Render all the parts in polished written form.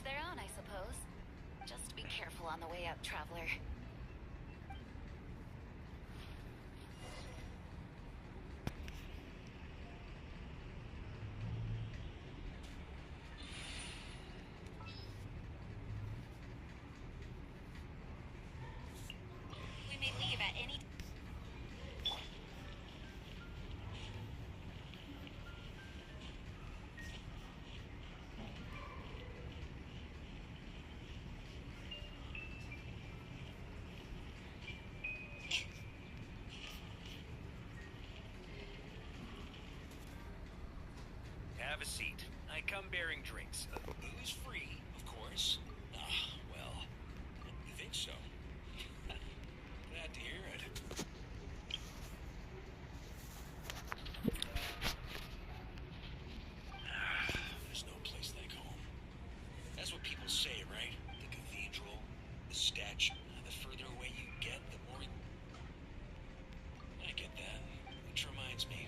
each their own, I suppose. Just be careful on the way out, traveler. We may leave at any time. Have a seat. I come bearing drinks. Booze free, of course. Ah, well, you think so? Glad to hear it. There's no place like home. That's what people say, right? The cathedral, the statue. The further away you get, the more... I get that. Which reminds me,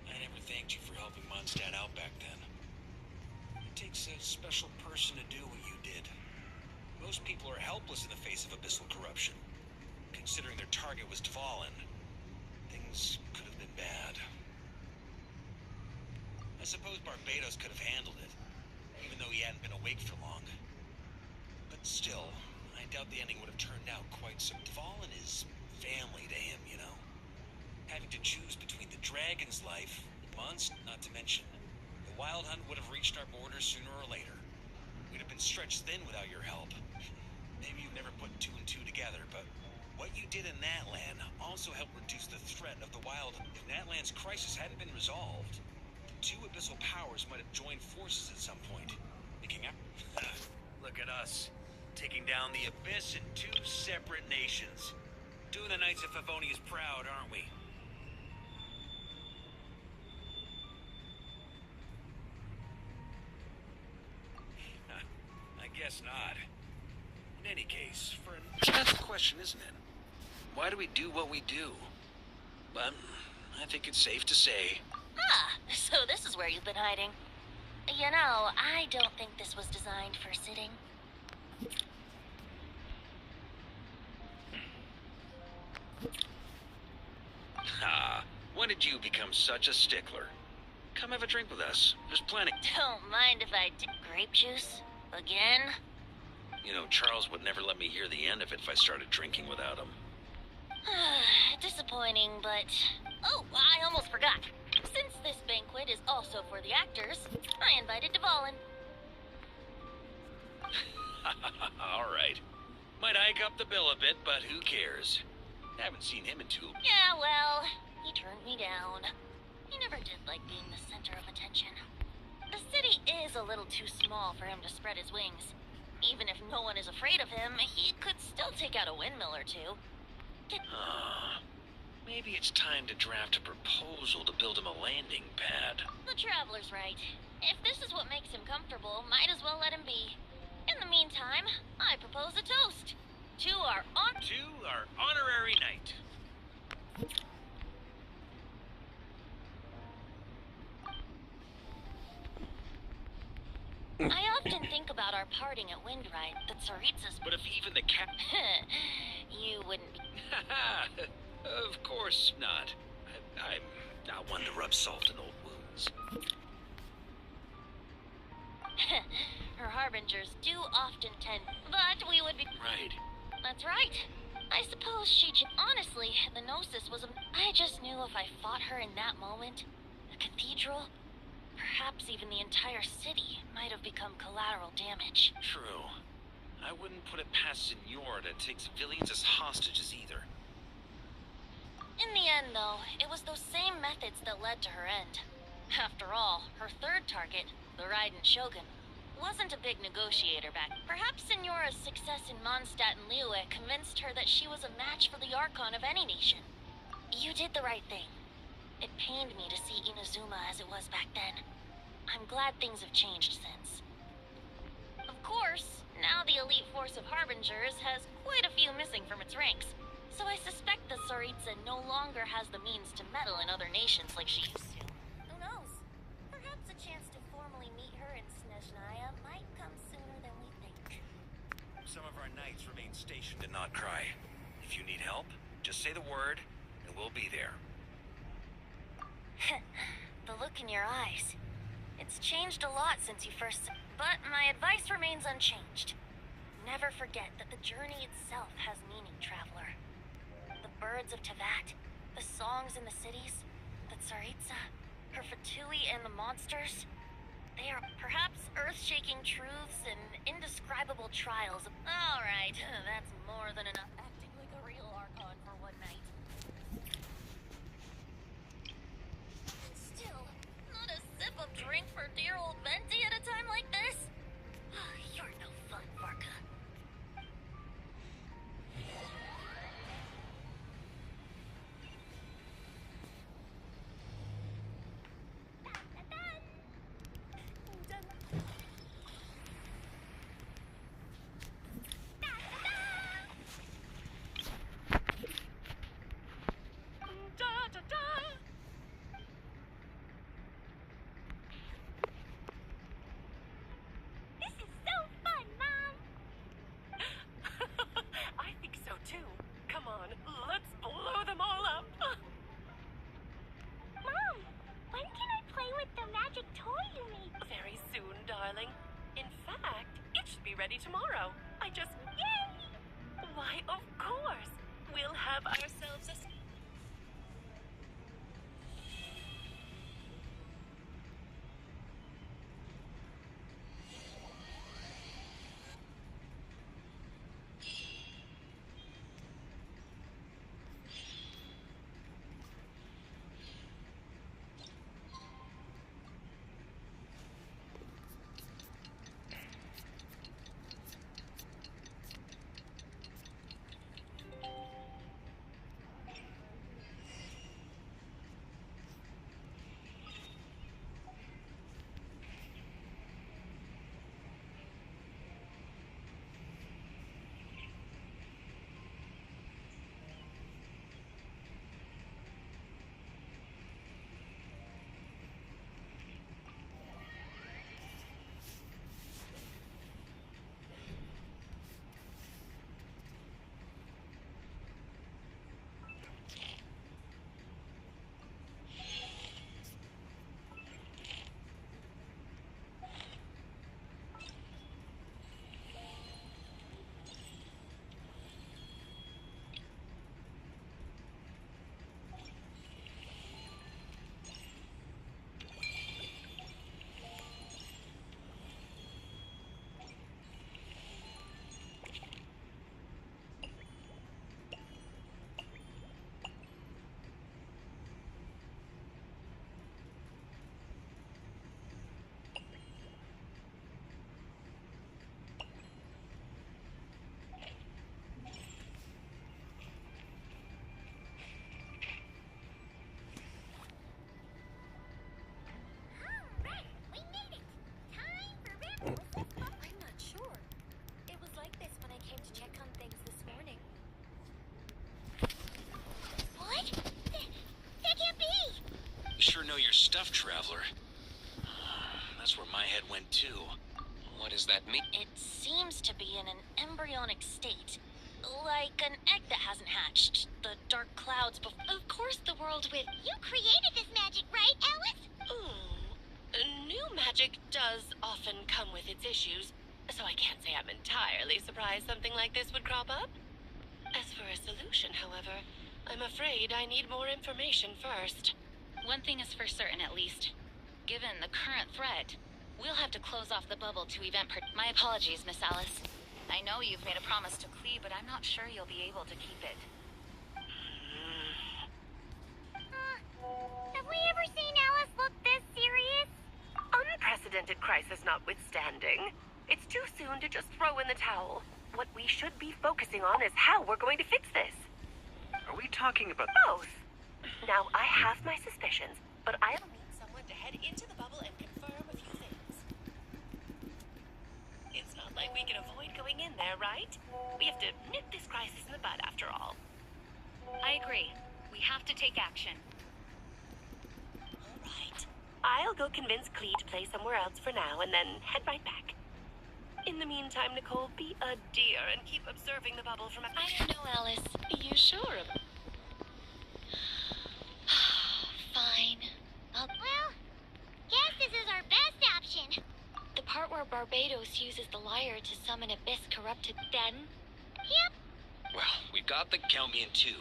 I never thanked you for helping Mondstadt out back then. It takes a special person to do what you did. Most people are helpless in the face of abyssal corruption. Considering their target was Dvalin, things could have been bad. I suppose Barbados could have handled it, even though he hadn't been awake for long. But still, I doubt the ending would have turned out quite so. Dvalin is family to him, you know? Having to choose between the dragon's life, months, not to mention, the wild hunt would have reached our borders sooner or later. We'd have been stretched thin without your help. Maybe you've never put two and two together, but what you did in that land also helped reduce the threat of the wild. If Natlan's crisis hadn't been resolved, the two abyssal powers might have joined forces at some point. Making up. Look at us, taking down the abyss in two separate nations. Doing the Knights of Favonius proud, aren't we? I guess not. In any case, that's the question, isn't it? Why do we do what we do? But I think it's safe to say. Ah, so this is where you've been hiding. You know, I don't think this was designed for sitting. Ah, when did you become such a stickler? Come have a drink with us. There's plenty. Don't mind if I did. Grape juice? Again? You know, Charles would never let me hear the end of it if I started drinking without him. Disappointing, but... Oh, I almost forgot. Since this banquet is also for the actors, I invited Dvalin. All right. Might hike up the bill a bit, but who cares? Haven't seen him in too... Yeah, well, he turned me down. He never did like being the center of attention. The city is a little too small for him to spread his wings. Even if no one is afraid of him, he could still take out a windmill or two. Maybe it's time to draft a proposal to build him a landing pad. The Traveler's right. If this is what makes him comfortable, might as well let him be. In the meantime, I propose a toast. To our honorary knight. I often think about our parting at Windride, the Tsaritsa's... But if even the cat... You wouldn't be... Of course not. I'm not one to rub salt in old wounds. Her harbingers do often tend... But we would be... Right. That's right. I suppose she... Honestly, the Gnosis was a... I just knew if I fought her in that moment, the cathedral... Perhaps even the entire city might have become collateral damage. True. I wouldn't put it past Senor to take civilians as hostages either. In the end, though, it was those same methods that led to her end. After all, her third target, the Raiden Shogun, wasn't a big negotiator back. Perhaps Senora's success in Mondstadt and Liyue convinced her that she was a match for the Archon of any nation. You did the right thing. It pained me to see Inazuma as it was back then. I'm glad things have changed since. Of course, now the elite force of Harbingers has quite a few missing from its ranks, so I suspect the Tsaritsa no longer has the means to meddle in other nations like she used to. Who knows? Perhaps a chance to formally meet her in Snezhnaya might come sooner Please remain stationed and not cry. If you need help, just say the word, and we'll be there. The look in your eyes. It's changed a lot since you first... But my advice remains unchanged. Never forget that the journey itself has meaning, traveler. The birds of Tevat, the songs in the cities, the Tsaritsa, her Fatui and the monsters. They are perhaps earth-shaking truths and indescribable trials. All right, that's more than enough acting like a real Archon for one night. Still, not a sip of drink for dear old Venti at a time like this? You're no fun, Varka. Ready tomorrow. I just... Yay! Why, of course! We'll have ourselves a... Know your stuff, traveler. That's where my head went too. What does that mean? It seems to be in an embryonic state. Like an egg that hasn't hatched. The dark clouds before... Of course the world with... You created this magic, right, Alice? New magic does often come with its issues, so I can't say I'm entirely surprised something like this would crop up. As for a solution, however, I'm afraid I need more information first. One thing is for certain, at least. Given the current threat, we'll have to close off the bubble to event My apologies, Miss Alice. I know you've made a promise to Clee, but I'm not sure you'll be able to keep it. Have we ever seen Alice look this serious? Unprecedented crisis notwithstanding, it's too soon to just throw in the towel. What we should be focusing on is how we're going to fix this. Are we talking about... Both. Now, I have my suspicions, but I'll need someone to head into the bubble and confirm a few things. It's not like we can avoid going in there, right? We have to nip this crisis in the bud, after all. I agree. We have to take action. All right. I'll go convince Clee to play somewhere else for now, and then head right back. In the meantime, Nicole, be a dear and keep observing the bubble from a... I don't know, Alice. You sure of... Fine. Well, guess this is our best option. The part where Barbados uses the lyre to summon Abyss corrupted then? Yep. Well, we got the count me in two.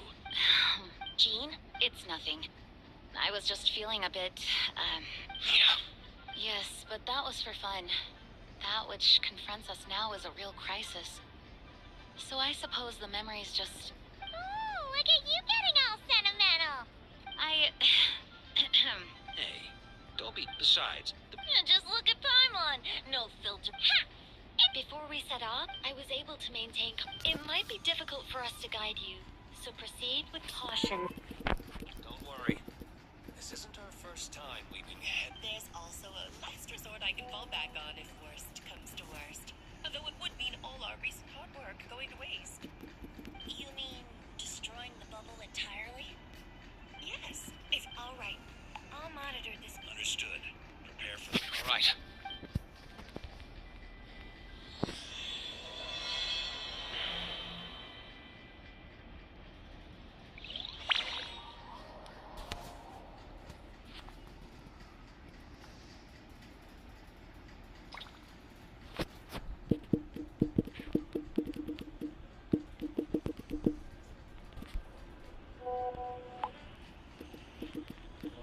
Jean? It's nothing. I was just feeling a bit, Yeah. yes, but that was for fun. That which confronts us now is a real crisis. So I suppose the memories just... Ooh, look at you getting all sentimental. Hey, don't be... Besides, Just look at Paimon. No filter. Ha! Before we set off, I was able to maintain... It might be difficult for us to guide you, so proceed with caution. don't worry. This isn't our first time leaving head. There's also a last resort I can fall back on if worst comes to worst. Although it would mean all our recent hard work going to waste. You mean destroying the bubble entirely? Yes, if... All right. I'll monitor this. Understood. Prepare for... All right.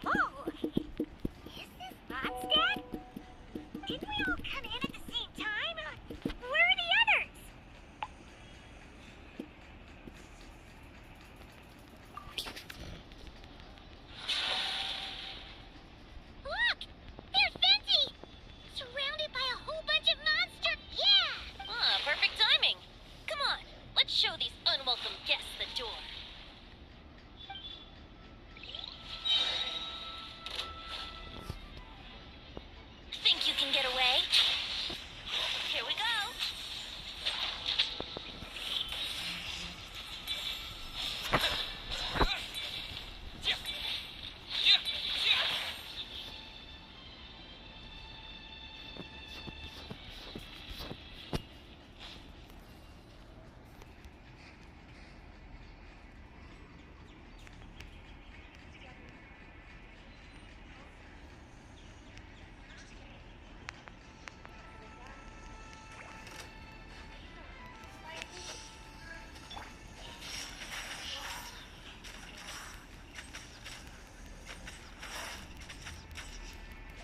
Whoa! Is this Mondstadt? Didn't we all come in at the same time? Where are the others? Look! There's Fenty! Surrounded by a whole bunch of monsters. Yeah! Ah, perfect timing. Come on, let's show these unwelcome guests the door. Think you can get away? Here we go.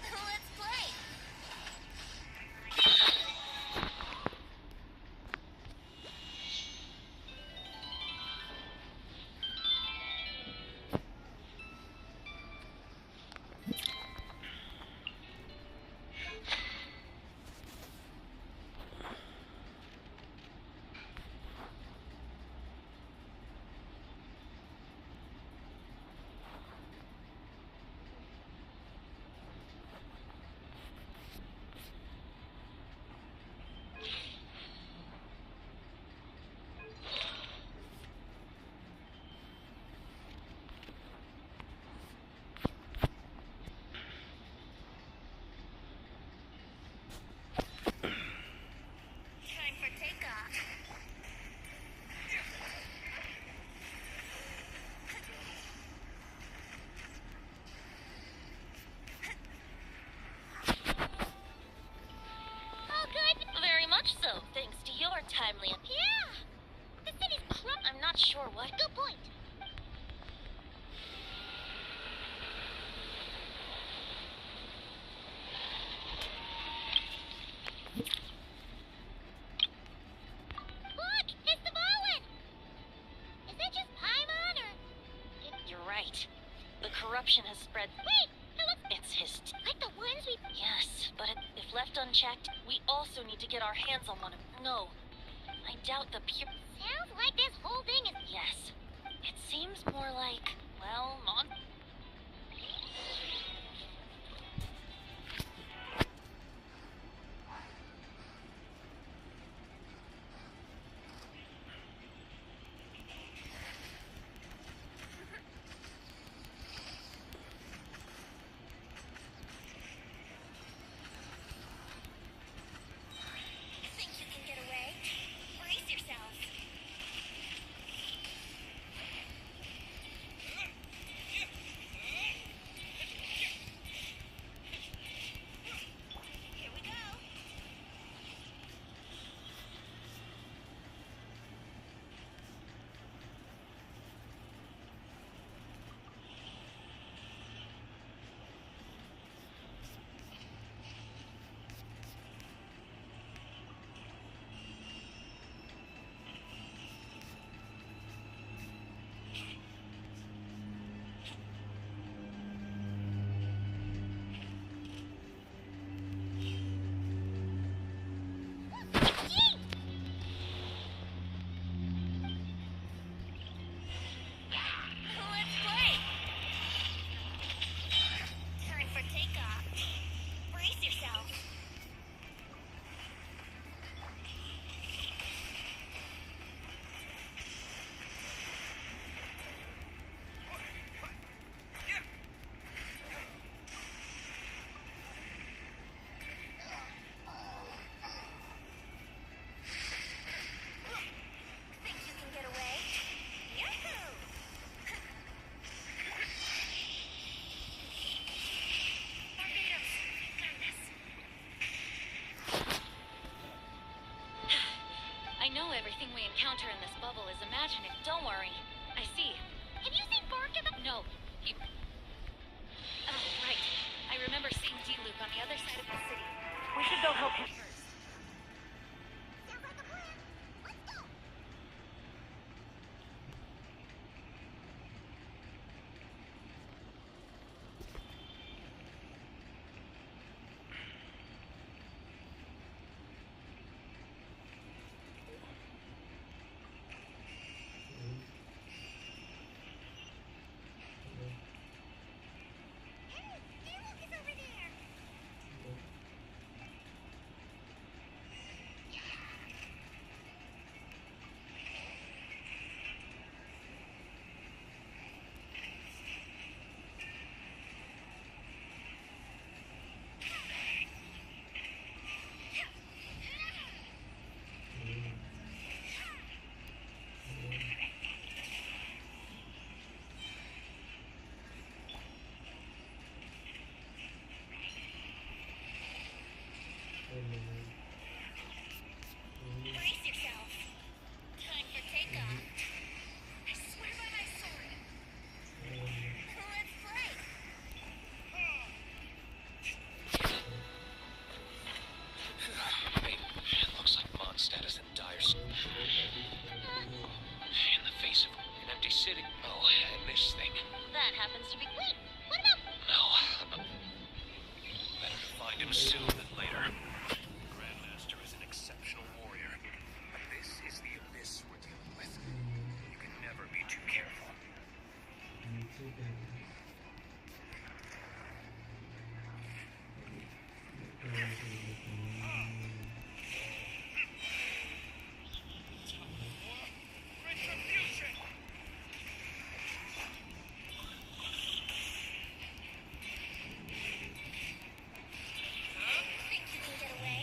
Let's play. Time for takeoff. All good? Very much so, thanks to your timely... Yeah! The city's I'm not sure what... Good point. Look! It's the Ballin! Is that just Paimon or... You're right. The corruption has spread... Wait! It looks It's his... like the ones we... Yes, but if left unchecked, we also need to get our hands on one of... No. I doubt the pure... Sounds like this whole thing is... Yes. It seems more like... Well, not... Think Right. I remember seeing D-Luke on the other side of the city. We should go help him first. Sounds like a plan. Let's go. Hey, D-Luke is over there. Brace yourself. Time for takeoff. I swear by my sword. Let's play. Hey, it looks like Mondstadt is in dire in the face of an empty city. Oh, and this thing. That happens to be. Wait, what about... No. Better to find him soon than later. Grandmaster is an exceptional warrior. But this is the abyss we're dealing with. You can never be too careful. Retribution! Think you can get away?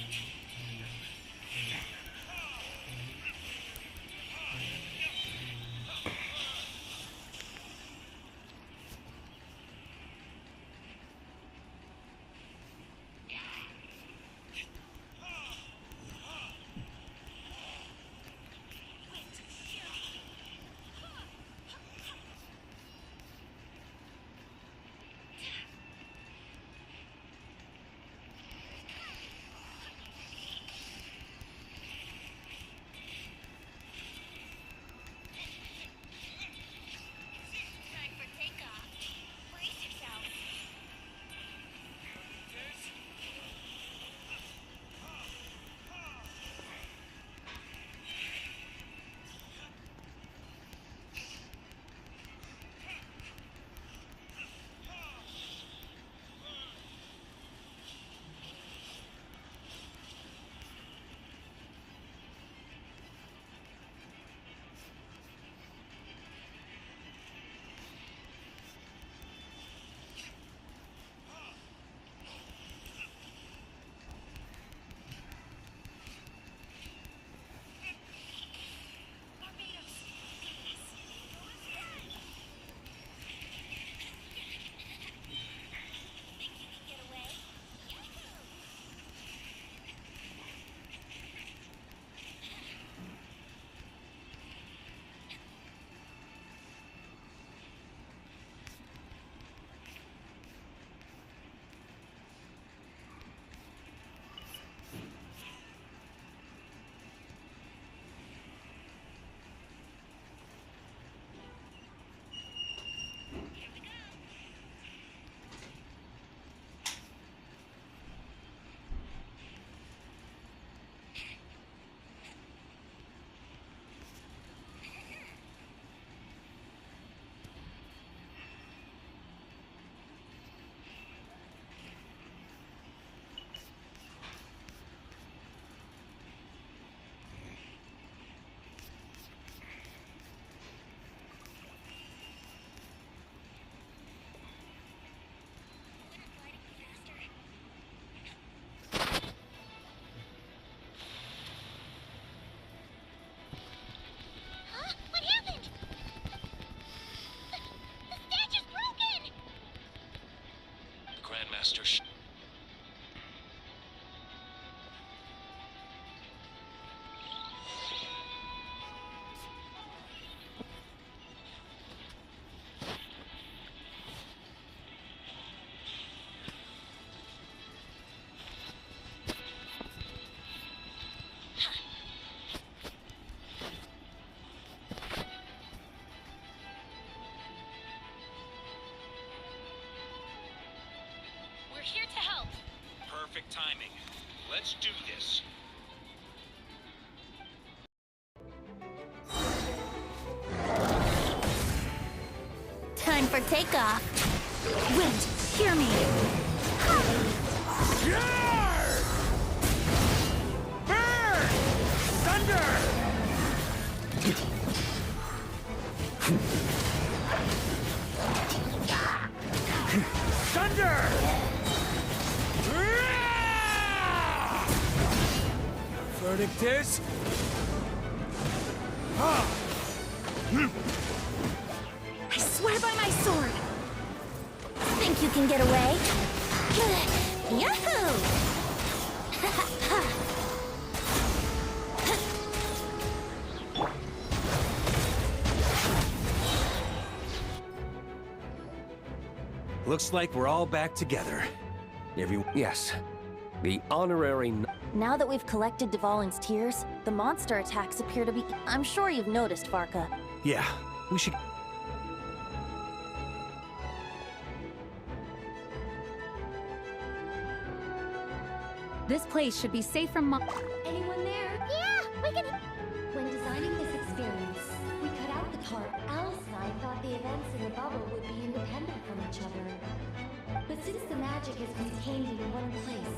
perfect timing. Let's do this. Time for takeoff. Wind, hear me. Burn! Thunder! Thunder! Verdict is... I swear by my sword. Think you can get away? Yahoo! Looks like we're all back together. Yes. The honorary... Now that we've collected Dvalin's tears, the monster attacks appear to be... I'm sure you've noticed, Farka. Yeah, we should... This place should be safe from Anyone there? Yeah, we can. When designing this experience, we cut out the tarp. Alice and I thought the events in the bubble would be independent from each other. But since the magic is contained in one place,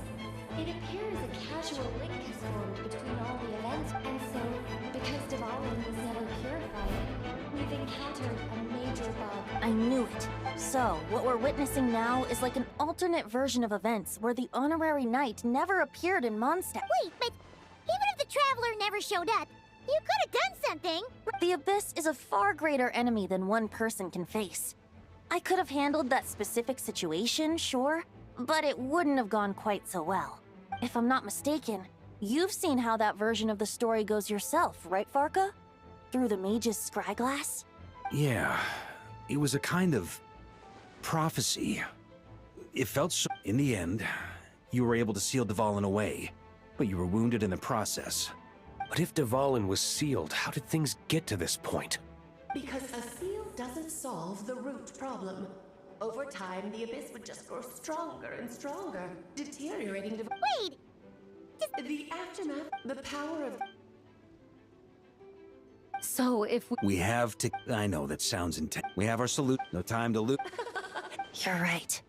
it appears a casual link has formed between all the events. And so, because Dvalin was never purified, we've encountered a major bug. I knew it. So, what we're witnessing now is like an alternate version of events where the honorary knight never appeared in Mondstadt. Wait, but even if the Traveler never showed up, you could have done something. The Abyss is a far greater enemy than one person can face. I could have handled that specific situation, sure, but it wouldn't have gone quite so well. If I'm not mistaken, you've seen how that version of the story goes yourself, right, Farka? Through the mage's scryglass? Yeah, it was a kind of... prophecy. It felt so... In the end, you were able to seal Dvalin away, but you were wounded in the process. But if Dvalin was sealed, how did things get to this point? Because a seal doesn't solve the root problem. Over time, the Abyss would just grow stronger and stronger, deteriorating to... Wait! The aftermath, the power of... So if We have to... I know, that sounds intense. We have our salute. No time to lose. You're right.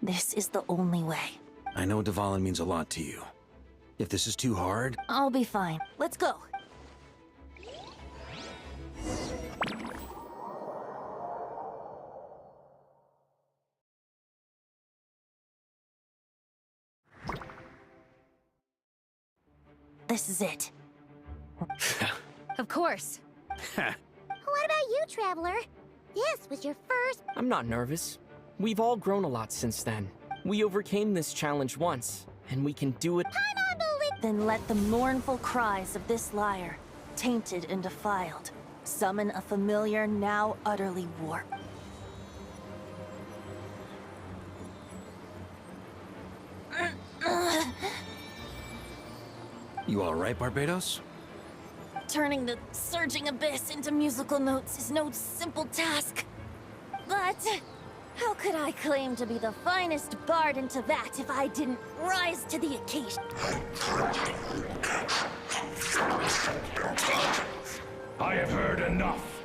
This is the only way. I know Dvalin means a lot to you. If this is too hard... I'll be fine. Let's go. This is it. Of course. What about you, Traveler? This was your first... I'm not nervous. We've all grown a lot since then. We overcame this challenge once, and we can do it. Then let the mournful cries of this liar, tainted and defiled, summon a familiar now utterly warped. You all right, Barbados? Turning the surging abyss into musical notes is no simple task. But how could I claim to be the finest bard in Teyvat if I didn't rise to the occasion? I have heard enough.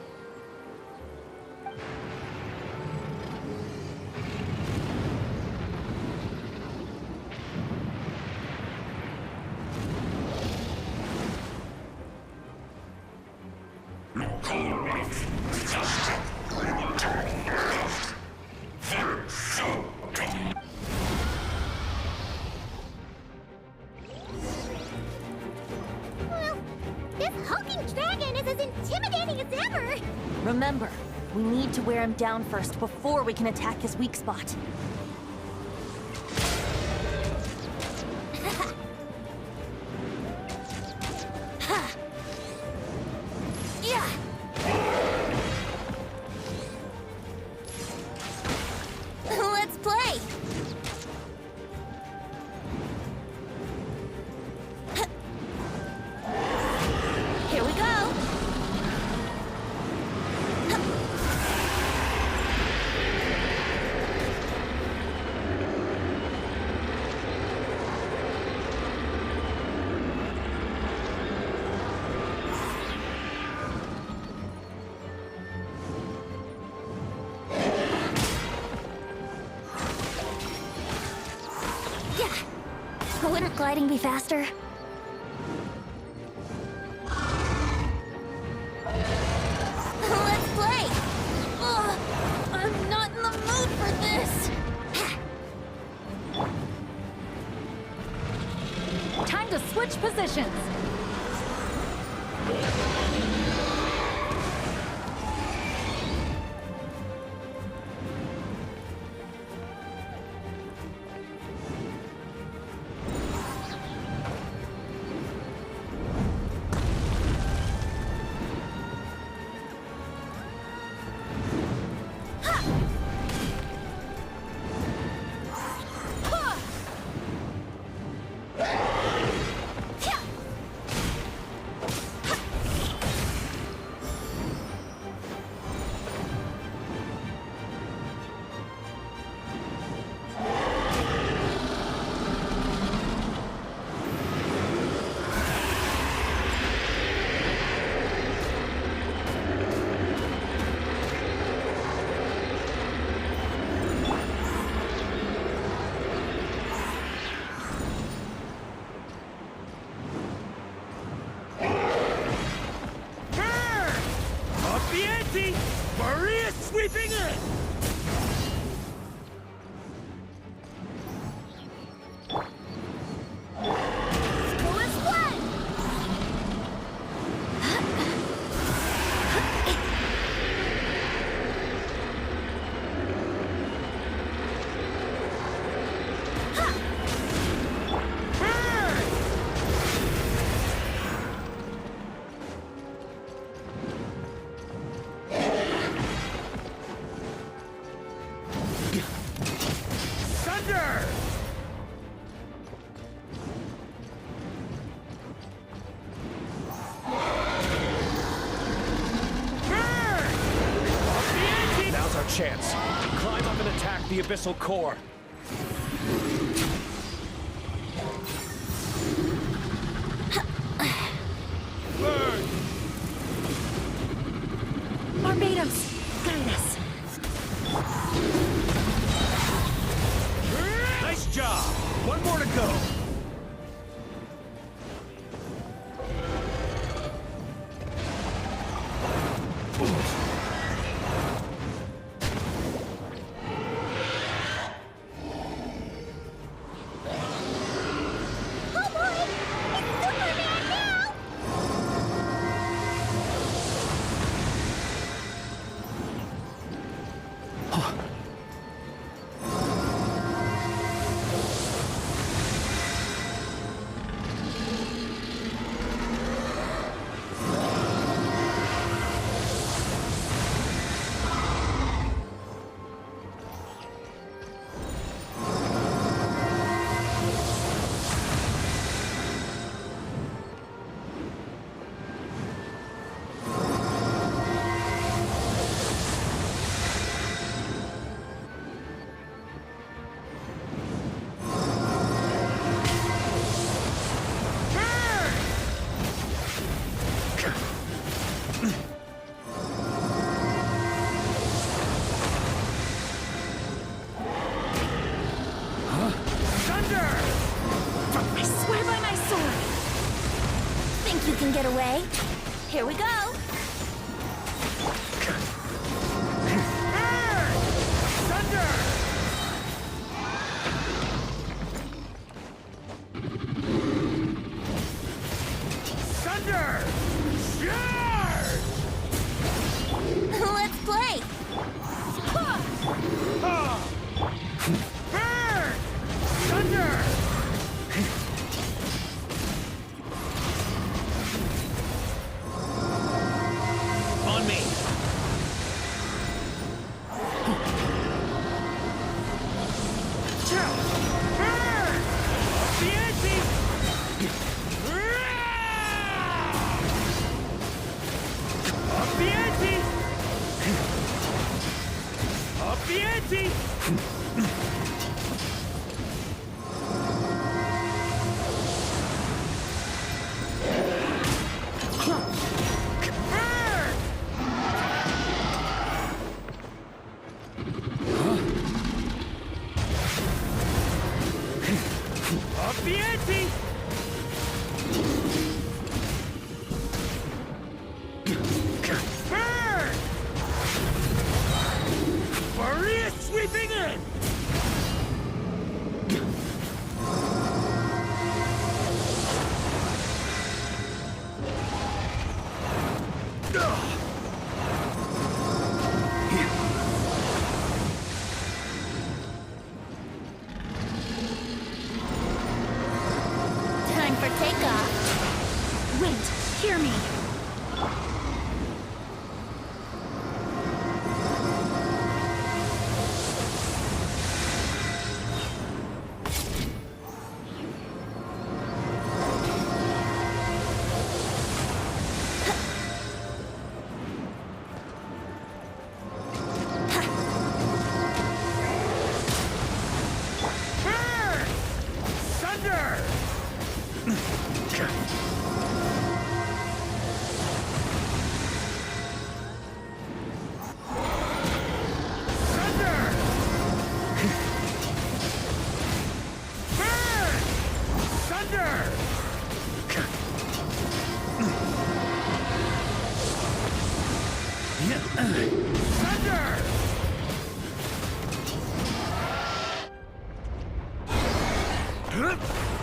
Well, this hulking dragon is as intimidating as ever! Remember, we need to wear him down first before we can attack his weak spot. Yeah! Let's play! Here we go! Wouldn't gliding be faster? Let's play! Ugh, I'm not in the mood for this! Time to switch positions. Maria sweeping in! Chance. Climb up and attack the abyssal core. Burn! Barbados, guide us. Nice job! One more to go. I swear by my sword! Think you can get away? Here we go! Let's play! On me! Up the ante! Burn! Maria sweeping in! Time for takeoff. Wait, hear me. Burn! Thunder! Thunder!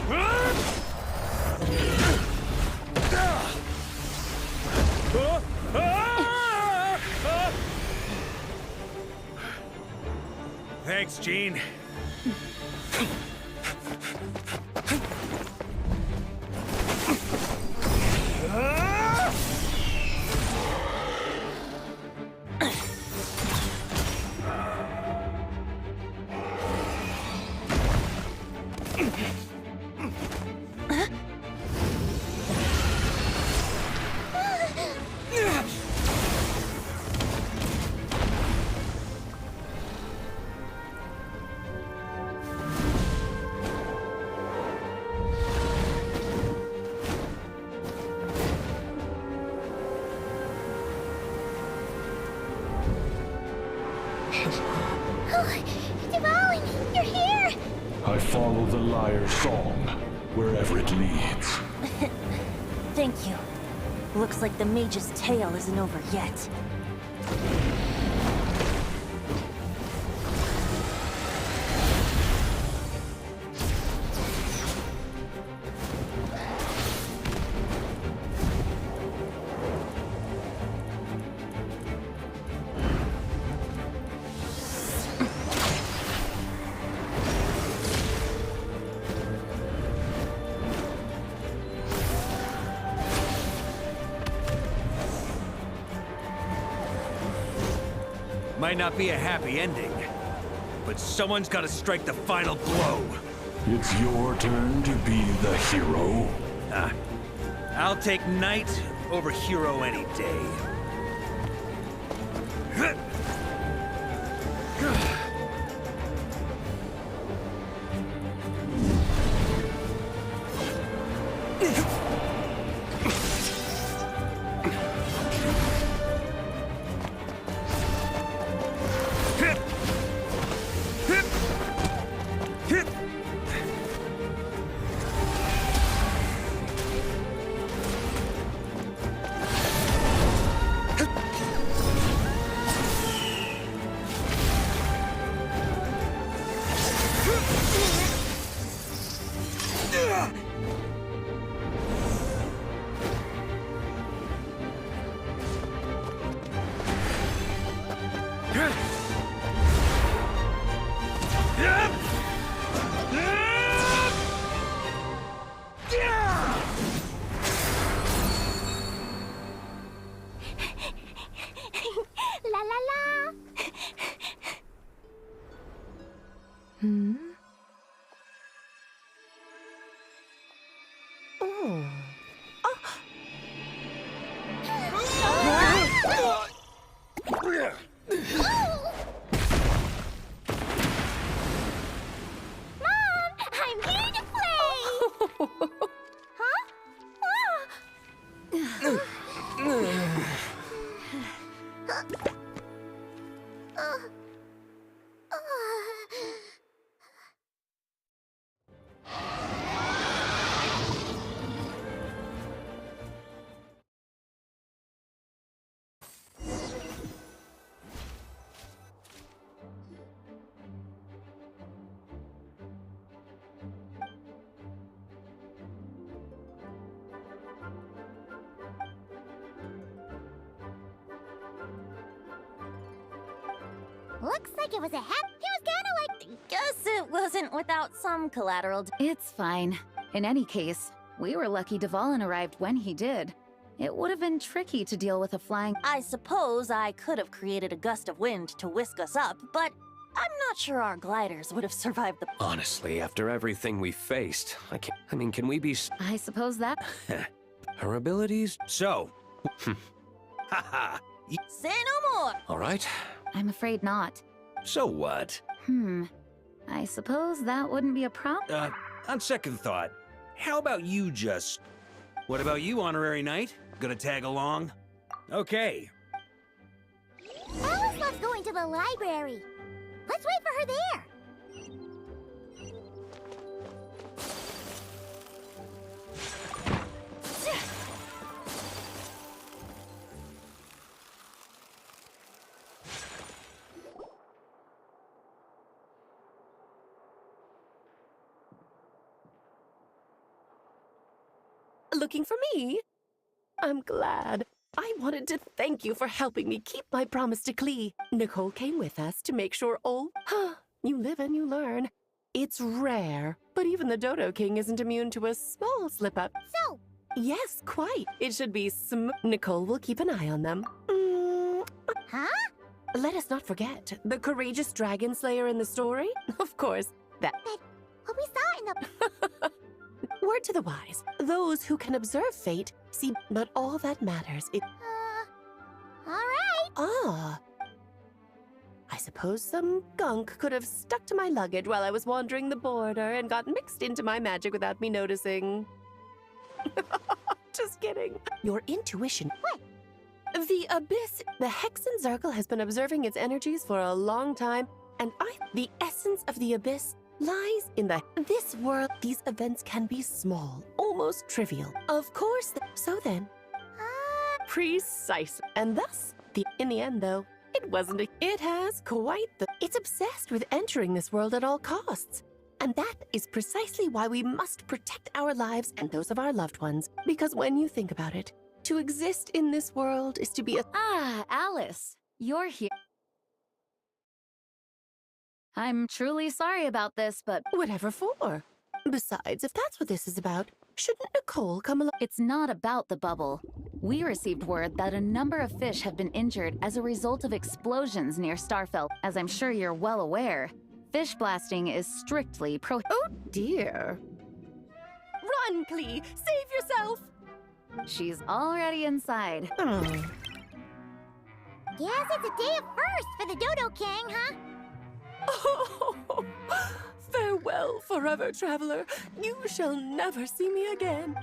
Burn! Thunder! Thunder! Thanks, Gene. Dwalling, you're here! I follow the lyre's song, wherever it leads. Thank you. Looks like the mage's tale isn't over yet. Might not be a happy ending, but someone's gotta strike the final blow. It's your turn to be the hero. I'll take knight over hero any day. La la la! Hmm? Oh. Mom, I'm here to play! Huh? Looks like it was a He was kinda like... Guess it wasn't without some collateral. It's fine. In any case, we were lucky Dvalin arrived when he did. It would have been tricky to deal with a flying... I suppose I could have created a gust of wind to whisk us up, but I'm not sure our gliders would have survived the... Honestly, after everything we faced, I mean, can we be... I suppose that... Her abilities? So... Haha. Say no more! All right. I'm afraid not. So what? I suppose that wouldn't be a problem. On second thought, how about you just... What about you, Honorary Knight? Gonna tag along? Okay. Alice loves going to the library. Let's wait for her there. Looking for me? I'm glad. I wanted to thank you for helping me keep my promise to Klee. Nicole came with us to make sure all... You live and you learn. It's rare, but even the Dodo King isn't immune to a small slip-up. So? Yes, quite. It should be Nicole will keep an eye on them. Huh? Let us not forget, the courageous dragon slayer in the story? Of course, that... What we saw in the... Word to the wise, those who can observe fate see, but all that matters is... alright. I suppose some gunk could have stuck to my luggage while I was wandering the border and got mixed into my magic without me noticing. Just kidding. Your intuition... What? The abyss... The Hexen Circle has been observing its energies for a long time, and the essence of the abyss lies in this world. These events can be small, almost trivial. Of course, so then... Precise. And thus, in the end, though, it wasn't It has quite the... It's obsessed with entering this world at all costs. And that is precisely why we must protect our lives and those of our loved ones. Because when you think about it, to exist in this world is to be a... Alice, you're here. I'm truly sorry about this, but... Whatever for? Besides, if that's what this is about, shouldn't Nicole come along? It's not about the bubble. We received word that a number of fish have been injured as a result of explosions near Starfell. As I'm sure you're well aware, fish blasting is strictly Oh dear. Run, Klee! Save yourself! She's already inside. Guess it's a day of first for the Dodo King, huh? Oh, farewell, forever traveler. You shall never see me again.